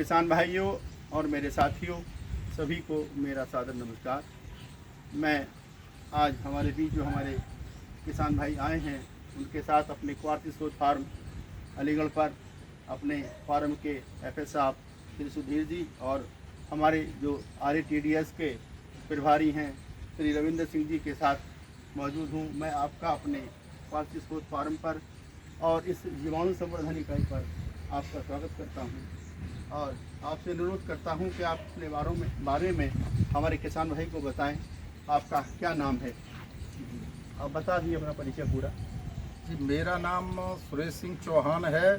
किसान भाइयों और मेरे साथियों सभी को मेरा सादर नमस्कार। मैं आज हमारे बीच जो हमारे किसान भाई आए हैं उनके साथ अपने क्वार्टी सोच फार्म अलीगढ़ पर अपने फार्म के एफएस साहब श्री सुधीर जी और हमारे जो RATDS के प्रभारी हैं श्री रविंद्र सिंह जी के साथ मौजूद हूँ। मैं आपका अपने क्वार्टी सोच फार्म पर और इस जीवाणु संवर्धन इकाई पर आपका स्वागत करता हूं और आपसे अनुरोध करता हूं कि आप अपने बारे में हमारे किसान भाई को बताएं। आपका क्या नाम है? आप बता दिए अपना परिचय पूरा। जी, मेरा नाम सुरेश सिंह चौहान है।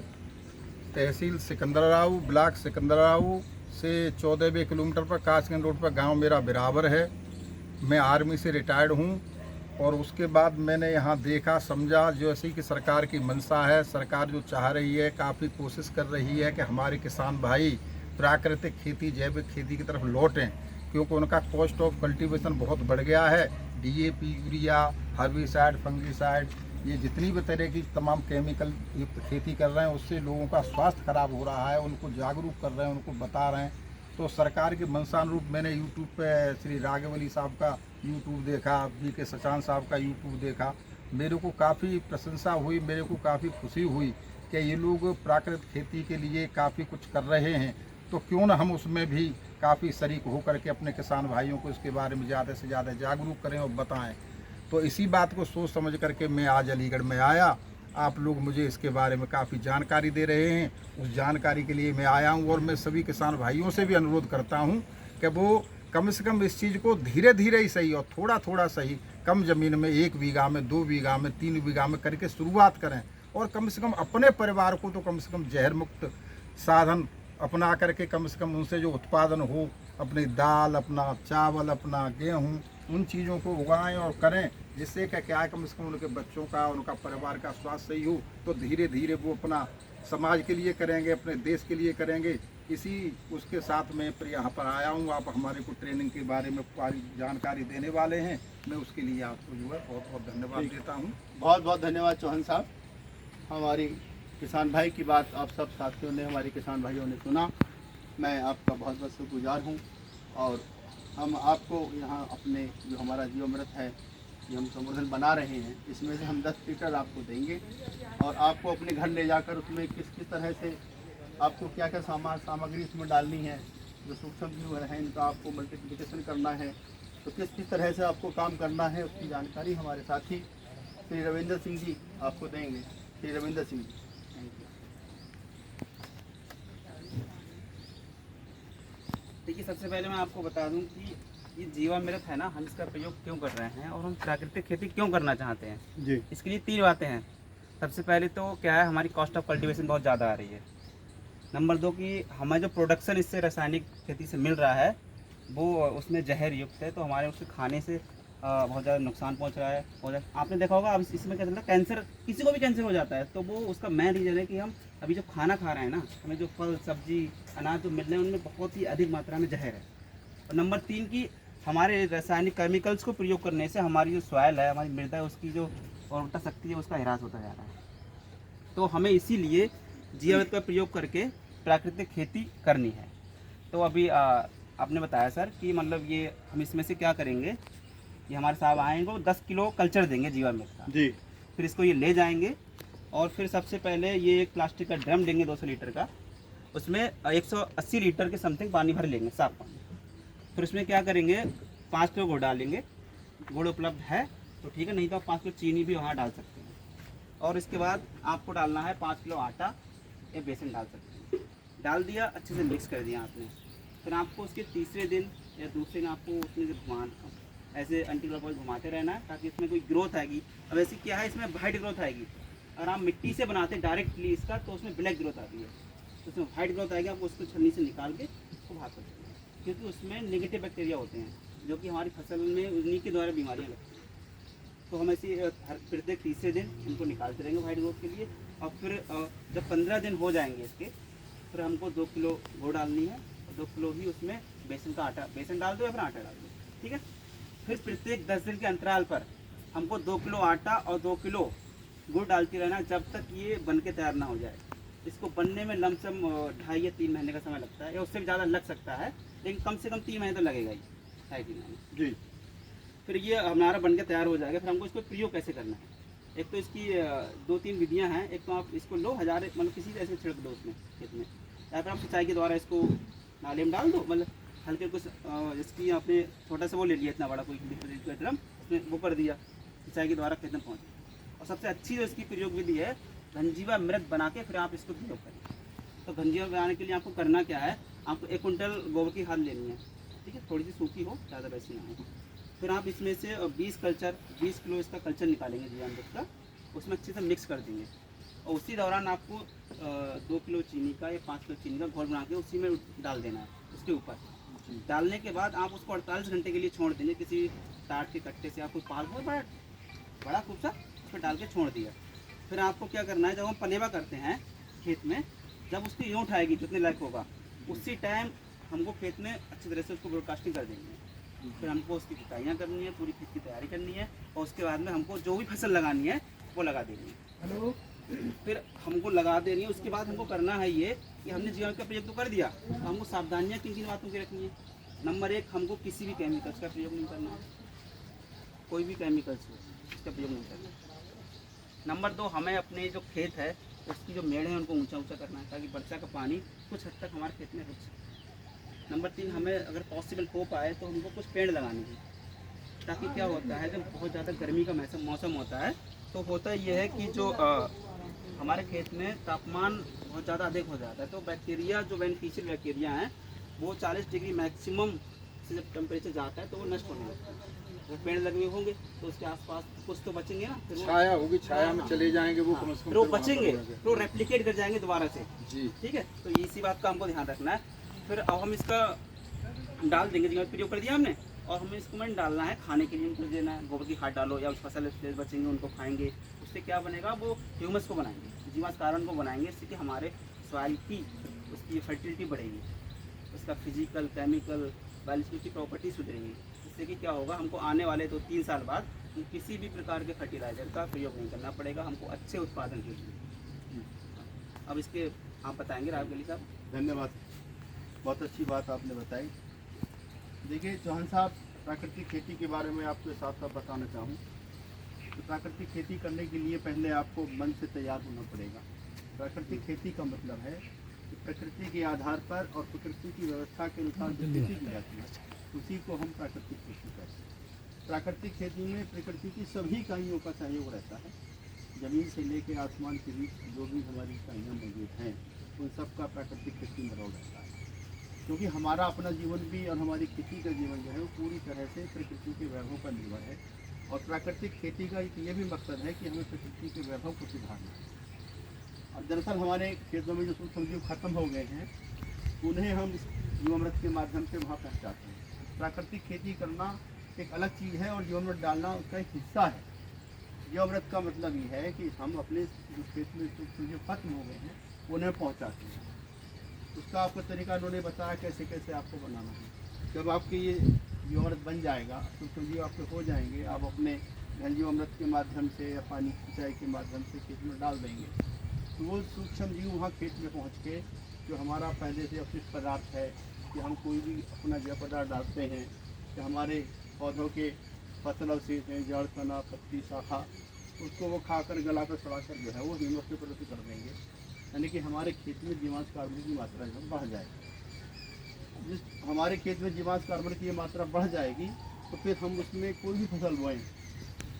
तहसील सिकंदराऊ, ब्लॉक सिकंदराऊ से 14 किलोमीटर पर कासगंज रोड पर गांव मेरा बिराबर है। मैं आर्मी से रिटायर्ड हूं और उसके बाद मैंने यहाँ देखा समझा जो ऐसी कि सरकार की मंशा है, सरकार जो चाह रही है, काफ़ी कोशिश कर रही है कि हमारे किसान भाई प्राकृतिक खेती, जैविक खेती की तरफ लौटें, क्योंकि उनका कॉस्ट ऑफ कल्टीवेशन बहुत बढ़ गया है। DAP, यूरिया, हर्बिसाइड, फंगिसाइड, ये जितनी भी तरह की तमाम केमिकल युक्त खेती कर रहे हैं उससे लोगों का स्वास्थ्य खराब हो रहा है। उनको जागरूक कर रहे हैं, उनको बता रहे हैं। तो सरकार के मंशानुरूप मैंने यूट्यूब पे श्री राघव अली साहब का यूट्यूब देखा, BK सचान साहब का यूट्यूब देखा। मेरे को काफ़ी प्रशंसा हुई, मेरे को काफ़ी खुशी हुई कि ये लोग प्राकृतिक खेती के लिए काफ़ी कुछ कर रहे हैं, तो क्यों ना हम उसमें भी काफ़ी शरीक होकर के अपने किसान भाइयों को इसके बारे में ज़्यादा से ज़्यादा जागरूक करें और बताएं। तो इसी बात को सोच समझ करके मैं आज अलीगढ़ में आया। आप लोग मुझे इसके बारे में काफ़ी जानकारी दे रहे हैं, उस जानकारी के लिए मैं आया हूं और मैं सभी किसान भाइयों से भी अनुरोध करता हूं कि वो कम से कम इस चीज़ को धीरे धीरे ही सही और थोड़ा थोड़ा सही, कम ज़मीन में 1 बीघा में, 2 बीघा में, 3 बीघा में करके शुरुआत करें और कम से कम अपने परिवार को तो कम से कम जहर मुक्त साधन अपना करके कम से कम उनसे जो उत्पादन हो, अपनी दाल, अपना चावल, अपना गेहूँ, उन चीज़ों को उगाएं और करें, जिससे क्या है कम से कम उनके बच्चों का, उनका परिवार का स्वास्थ्य सही हो। तो धीरे धीरे वो अपना समाज के लिए करेंगे, अपने देश के लिए करेंगे। इसी उसके साथ मैं फिर यहाँ पर आया हूँ। आप हमारे को ट्रेनिंग के बारे में सारी जानकारी देने वाले हैं, मैं उसके लिए आपको जो है बहुत बहुत धन्यवाद देता हूँ। बहुत बहुत धन्यवाद चौहान साहब। हमारी किसान भाई की बात आप सब साथियों ने, हमारे किसान भाइयों ने सुना। मैं आपका बहुत बहुत शुक्रगुजार हूँ और हम आपको यहाँ अपने जो हमारा जीवामृत है, ये हम संवर्धन बना रहे हैं, इसमें से हम 10 लीटर आपको देंगे और आपको अपने घर ले जाकर उसमें किस तरह से आपको क्या क्या सामग्री इसमें डालनी है, जो सूक्ष्म जीव हैं इनका आपको मल्टीप्लिकेशन करना है, तो किस तरह से आपको काम करना है, उसकी जानकारी हमारे साथी श्री रविंद्र सिंह जी आपको देंगे। Shri Ravindra Singh ji, thank you. देखिए, सबसे पहले मैं आपको बता दूं कि ये जीवामृत है ना, हम इसका प्रयोग क्यों कर रहे हैं और हम प्राकृतिक खेती क्यों करना चाहते हैं जी। इसके लिए 3 बातें हैं। सबसे पहले तो क्या है, हमारी कॉस्ट ऑफ कल्टीवेशन बहुत ज़्यादा आ रही है। नंबर 2 कि हमें जो प्रोडक्शन इससे रासायनिक खेती से मिल रहा है वो उसमें जहर युक्त है, तो हमारे उसके खाने से बहुत ज़्यादा नुकसान पहुंच रहा है। और आपने देखा होगा अब इसमें क्या चल रहा है, कैंसर, किसी को भी कैंसर हो जाता है, तो वो उसका मेन रीज़न है कि हम अभी जो खाना खा रहे हैं ना, हमें जो फल सब्जी अनाज जो मिल रहे हैं उनमें बहुत ही अधिक मात्रा में जहर है। और नंबर 3 की हमारे रासायनिक केमिकल्स को प्रयोग करने से हमारी जो सॉइल है, हमारी मृदा है, उसकी जो उर्वरता शक्ति है उसका ह्रास होता जा रहा है। तो हमें इसीलिए जीवामृत का प्रयोग करके प्राकृतिक खेती करनी है। तो अभी आपने बताया सर कि मतलब ये हम इसमें से क्या करेंगे, ये हमारे साहब आएंगे, 10 किलो कल्चर देंगे जीवामृत का जी। फिर इसको ये ले जाएंगे और फिर सबसे पहले ये एक प्लास्टिक का ड्रम देंगे 200 लीटर का, उसमें 180 लीटर के समथिंग पानी भर लेंगे, साफ पानी। फिर उसमें क्या करेंगे, 5 किलो गुड़ डालेंगे। गुड़ उपलब्ध है तो ठीक है, नहीं तो आप 5 किलो चीनी भी वहाँ डाल सकते हैं। और इसके बाद आपको डालना है 5 किलो आटा या बेसन डाल सकते हैं। डाल दिया, अच्छे से मिक्स कर दिया आपने। फिर आपको उसके तीसरे दिन या दूसरे दिन आपको उसमें जो ऐसे एंटी क्लॉकवाइज घुमाते रहना है ताकि इसमें कोई ग्रोथ आएगी। अब ऐसी क्या है, इसमें वाइट ग्रोथ आएगी। अगर आप मिट्टी से बनाते हैं डायरेक्टली इसका तो उसमें ब्लैक ग्रोथ आती है, तो उसमें वाइट ग्रोथ आएगी। आप उसको छन्नी से निकाल के उसको भाग सकते हैं, क्योंकि उसमें नेगेटिव बैक्टीरिया होते हैं जो कि हमारी फसल में उन्हीं के द्वारा बीमारियाँ लगती हैं। तो हम ऐसे हर प्रत्येक तीसरे दिन इनको निकालते रहेंगे वाइट ग्रोथ के लिए। और फिर जब 15 दिन हो जाएंगे इसके, फिर हमको 2 किलो गुड़ डालनी है और 2 किलो ही उसमें बेसन का आटा, बेसन डाल दो या फिर आटा डाल दो, ठीक है। फिर प्रत्येक 10 दिन के अंतराल पर हमको 2 किलो आटा और 2 किलो गुड़ डालते रहना जब तक ये बन के तैयार ना हो जाए। इसको बनने में लमसम 2.5 या 3 महीने का समय लगता है, या उससे भी ज़्यादा लग सकता है, लेकिन कम से कम 3 महीने तो लगेगा ही, 2.5-3 महीने। जी। फिर ये हमारा बन के तैयार हो जाएगा। फिर हमको इसको प्रयोग कैसे करना है, एक तो इसकी 2-3 विधियाँ हैं। एक तो आप इसको लो, हज़ार मतलब किसी ऐसे छिड़क दो उसमें खेत में, या फिर आप सिंचाई के द्वारा इसको नाले में डाल दो, मतलब हल्के कुछ इसकी आपने छोटा सा वो ले लिया, इतना बड़ा कोई ड्रम, उसमें वो कर दिया, सिंचाई के द्वारा खेत में पहुँच। और सबसे अच्छी जो इसकी प्रयोग विधि है, घनजीवा मृत बना के फिर आप इसको प्रयोग करें। तो घनजीवा बनाने के लिए आपको करना क्या है, आपको 1 कुंटल गोबर की खाद लेनी है, ठीक है, थोड़ी सी सूखी हो, ज़्यादा वैसी ना हो। फिर आप इसमें से 20 किलो इसका कल्चर निकालेंगे जीवामृत का, उसमें अच्छे से मिक्स कर देंगे। और उसी दौरान आपको 2 किलो चीनी का या 5 किलो चीनी का घोल बना के उसी में डाल देना है, उसके ऊपर। डालने के बाद आप उसको 48 घंटे के लिए छोड़ देंगे, किसी टाट के कट्टे से आपको पाल हो बड़ा खूब सा उस पर डाल के छोड़ दिया। फिर आपको क्या करना है, जब हम पनेवा करते हैं खेत में, जब उसकी यूँट आएगी जितने लायक होगा, उसी टाइम हमको खेत में अच्छी तरह से उसको ब्रॉडकास्टिंग कर देंगे। फिर हमको उसकी जुताइयाँ करनी है, पूरी खेत की तैयारी करनी है, और उसके बाद में हमको जो भी फसल लगानी है वो लगा देनी है। फिर हमको लगा देनी है। उसके बाद हमको करना है ये कि हमने जीवामृत का प्रयोग तो कर दिया, तो हमको सावधानियाँ किन किन बातों की रखनी है। नंबर 1, हमको किसी भी केमिकल्स का प्रयोग नहीं करना है, कोई भी केमिकल्स हो इसका प्रयोग नहीं करना है। नंबर 2, हमें अपने जो खेत है उसकी जो मेड़ है उनको ऊंचा ऊंचा करना है, ताकि वर्षा का पानी कुछ हद तक हमारे खेत में रुक सके। नंबर 3, हमें अगर पॉसिबल हो पाए तो हमको कुछ पेड़ लगाने हैं, ताकि क्या होता है, जब बहुत ज़्यादा गर्मी का मौसम होता है, तो होता यह है कि जो हमारे खेत में तापमान बहुत ज़्यादा अधिक हो जाता है, तो बैक्टीरिया, जो बेनिफिशियल बैक्टीरिया हैं, वो 40 डिग्री मैक्सिमम से जब टेम्परेचर जाता है तो वो नष्ट होने लगता है। वो पेड़ लगे हुए होंगे तो उसके आसपास कुछ तो बचेंगे ना, फिर वो छाया होगी, छाया में चले जाएंगे वो, कम से कम फिर वो फिर वहाँ पर बचेंगे, रहेंगे। फिर वो रेप्लिकेट कर जाएंगे दोबारा से। जी। ठीक है, तो इसी बात का हमको ध्यान रखना है। फिर अब हम इसका डाल देंगे, जिसका प्रयोग कर दिया हमने, और हमें इसको मैंने डालना है खाने के लिए, उनको देना है। गोबर की खाद डालो, या उस फसल से बचेंगे उनको खाएंगे, उससे क्या बनेगा, वो ह्यूमस को बनाएंगे, जीवाश्म कार्बन को बनाएंगे, इससे कि हमारे सॉइल की उसकी फर्टिलिटी बढ़ेगी, उसका फिजिकल, केमिकल, बायोलॉजिकल की प्रॉपर्टी सुधरेगी। इससे कि क्या होगा, हमको आने वाले 2-3 साल बाद किसी भी प्रकार के फर्टिलाइजर का प्रयोग नहीं करना पड़ेगा, हमको अच्छे उत्पादन के लिए। अब इसके आप बताएंगे राघव गली साहब। धन्यवाद, बहुत अच्छी बात आपने बताई। देखिए चौहान साहब, प्राकृतिक खेती के बारे में आपको साफ साफ बताना चाहूँ तो प्राकृतिक खेती करने के लिए पहले आपको मन से तैयार होना पड़ेगा। प्राकृतिक खेती का मतलब है कि प्रकृति के आधार पर और प्रकृति की व्यवस्था के अनुसार जो खेती की जाती है उसी को हम प्राकृतिक खेती कहते हैं। प्राकृतिक खेती में प्रकृति की सभी इकाइयों का सहयोग रहता है। ज़मीन से लेकर आसमान के बीच जो भी हमारी इकाइयाँ मौजूद हैं उन सब का प्राकृतिक खेती में रोल रहता है, क्योंकि हमारा अपना जीवन भी और हमारी खेती का जीवन जो है वो पूरी तरह से प्रकृति के वैभव पर निर्भर है। और प्राकृतिक खेती का एक ये भी मकसद है कि हमें प्रकृति के वैभव को सुधारना है। और दरअसल हमारे खेतों में जो सूक्ष्म जीव खत्म हो गए हैं उन्हें हम इस जीवामृत के माध्यम से वहाँ पहुँचाते हैं। प्राकृतिक खेती करना एक अलग चीज़ है और जीवामृत डालना उसका एक हिस्सा है। जीवामृत का मतलब ये है कि हम अपने जो खेत में सूक्ष्म जीव खत्म हो गए हैं उन्हें पहुँचाते हैं। उसका आपको तरीका उन्होंने बताया कैसे कैसे आपको बनाना है। जब आपके ये जीवामृत बन जाएगा, सूक्ष्म जीव आपके हो जाएंगे, आप अपने घन जीवामृत के माध्यम से या पानी सिंचाई के माध्यम से खेत में डाल देंगे, तो वो सूक्ष्म जीव वहाँ खेत में पहुँच के जो हमारा पहले से अपशिष्ट पदार्थ है कि हम कोई भी अपना जैव पदार्थ डालते हैं कि हमारे पौधों के फसल अवशेष हैं, जड़, तना, पत्ती, शाखा, उसको वो खाकर गलाकर सड़ाकर जो है वो ह्यूमस के प्रति कर देंगे, यानी कि हमारे खेत में जीवांश कार्बन की मात्रा जो बढ़ जाएगी। जिस हमारे खेत में जीवांश कार्बन की ये मात्रा बढ़ जाएगी तो फिर हम उसमें कोई भी फसल बोएं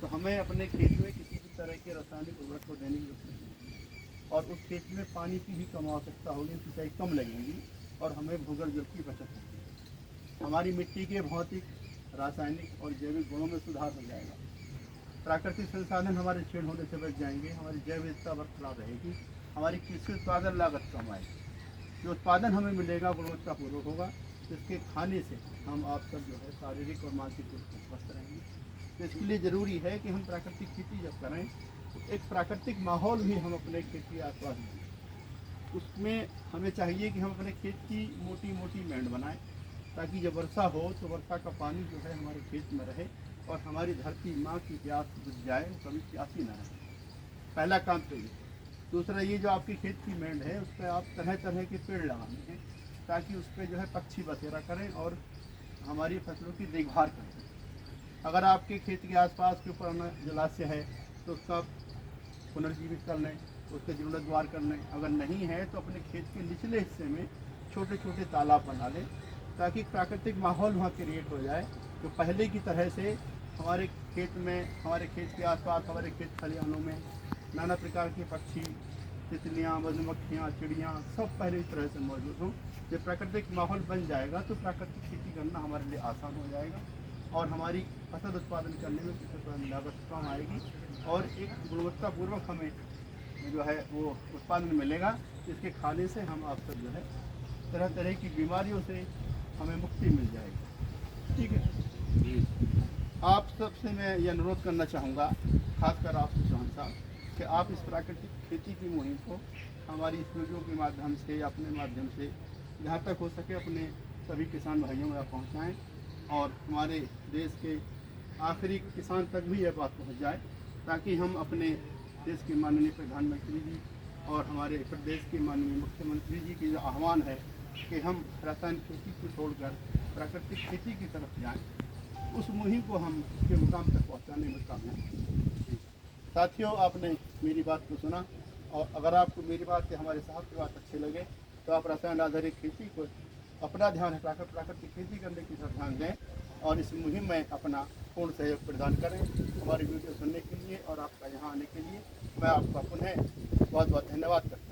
तो हमें अपने खेत में किसी भी तरह के रासायनिक उर्वरक को देने की जरूरत नहीं है। और उस खेत में पानी की भी कम आवश्यकता होगी, सिंचाई कम लगेगी और हमें भूगर्भ जल की बचत होगी। हमारी मिट्टी के भौतिक, रासायनिक और जैविक गुणों में सुधार हो जाएगा। प्राकृतिक संसाधन हमारे छेड़ होने से बच जाएंगे, हमारी जैव विविधता बरकरार रहेगी, हमारी कृषि उत्पादन लागत कम आएगी। जो उत्पादन हमें मिलेगा गुणवत्तापूर्वक होगा, जिसके खाने से हम आप सब जो है शारीरिक और मानसिक रूप से स्वस्थ रहेंगे। तो इसके लिए ज़रूरी है कि हम प्राकृतिक खेती जब करें तो एक प्राकृतिक माहौल भी हम अपने खेत के आसपास दें। उसमें हमें चाहिए कि हम अपने खेत की मोटी मोटी मेंढ बनाएं, ताकि जब वर्षा हो तो वर्षा का पानी जो है हमारे खेत में रहे और हमारी धरती माँ की प्यास बुझ जाए, कभी प्यासी ना रहे। पहला काम तो ये। दूसरा ये जो आपकी खेत की मेंढ है उस पर आप तरह तरह के पेड़ लगाने हैं ताकि उस पर जो है पक्षी बसेरा करें और हमारी फसलों की देखभाल करें। अगर आपके खेत के आसपास के पुराना जलाशय है तो उसका पुनर्जीवित कर लें, उसके जीर्णोद्धार कर लें। अगर नहीं है तो अपने खेत के निचले हिस्से में छोटे छोटे तालाब बना लें ताकि प्राकृतिक माहौल वहाँ क्रिएट हो जाए। तो पहले की तरह से हमारे खेत में, हमारे खेत के आसपास, हमारे खेत खलिहानों में नाना प्रकार के पक्षी, तितलियाँ, मधुमक्खियाँ, चिड़ियाँ सब पहले इस तरह से मौजूद हों। जब प्राकृतिक माहौल बन जाएगा तो प्राकृतिक खेती करना हमारे लिए आसान हो जाएगा और हमारी फसल उत्पादन करने में किसी तरह लागत कम आएगी और एक गुणवत्तापूर्वक हमें जो है वो उत्पादन मिलेगा, जिसके खाने से हम आप सब जो है तरह तरह की बीमारियों से हमें मुक्ति मिल जाएगी। ठीक है, आप सबसे मैं ये अनुरोध करना चाहूँगा, खासकर आपसे चौहान साहब, कि आप इस प्राकृतिक खेती की मुहिम को हमारी इस वीडियो के माध्यम से या अपने माध्यम से जहाँ तक हो सके अपने सभी किसान भाइयों में पहुँचाएँ और हमारे देश के आखिरी किसान तक भी यह बात पहुँच जाए ताकि हम अपने देश के माननीय प्रधानमंत्री जी और हमारे प्रदेश के माननीय मुख्यमंत्री जी की जो आह्वान है कि हम रासायनिक खेती को छोड़कर प्राकृतिक खेती की तरफ जाएं, उस मुहिम को हम उसके मुकाम तक पहुंचाने में कामयाब। साथियों, आपने मेरी बात को सुना और अगर आपको मेरी बात या हमारे साहब की बात अच्छी लगे तो आप रसायन आधारित खेती को अपना ध्यान हटाकर प्राकृतिक खेती करने की तरफ ध्यान दें और इस मुहिम में अपना पूर्ण सहयोग प्रदान करें। हमारी वीडियो सुनने के लिए और आपका यहाँ आने के लिए मैं आपका पुनः बहुत बहुत धन्यवाद करता हूँ।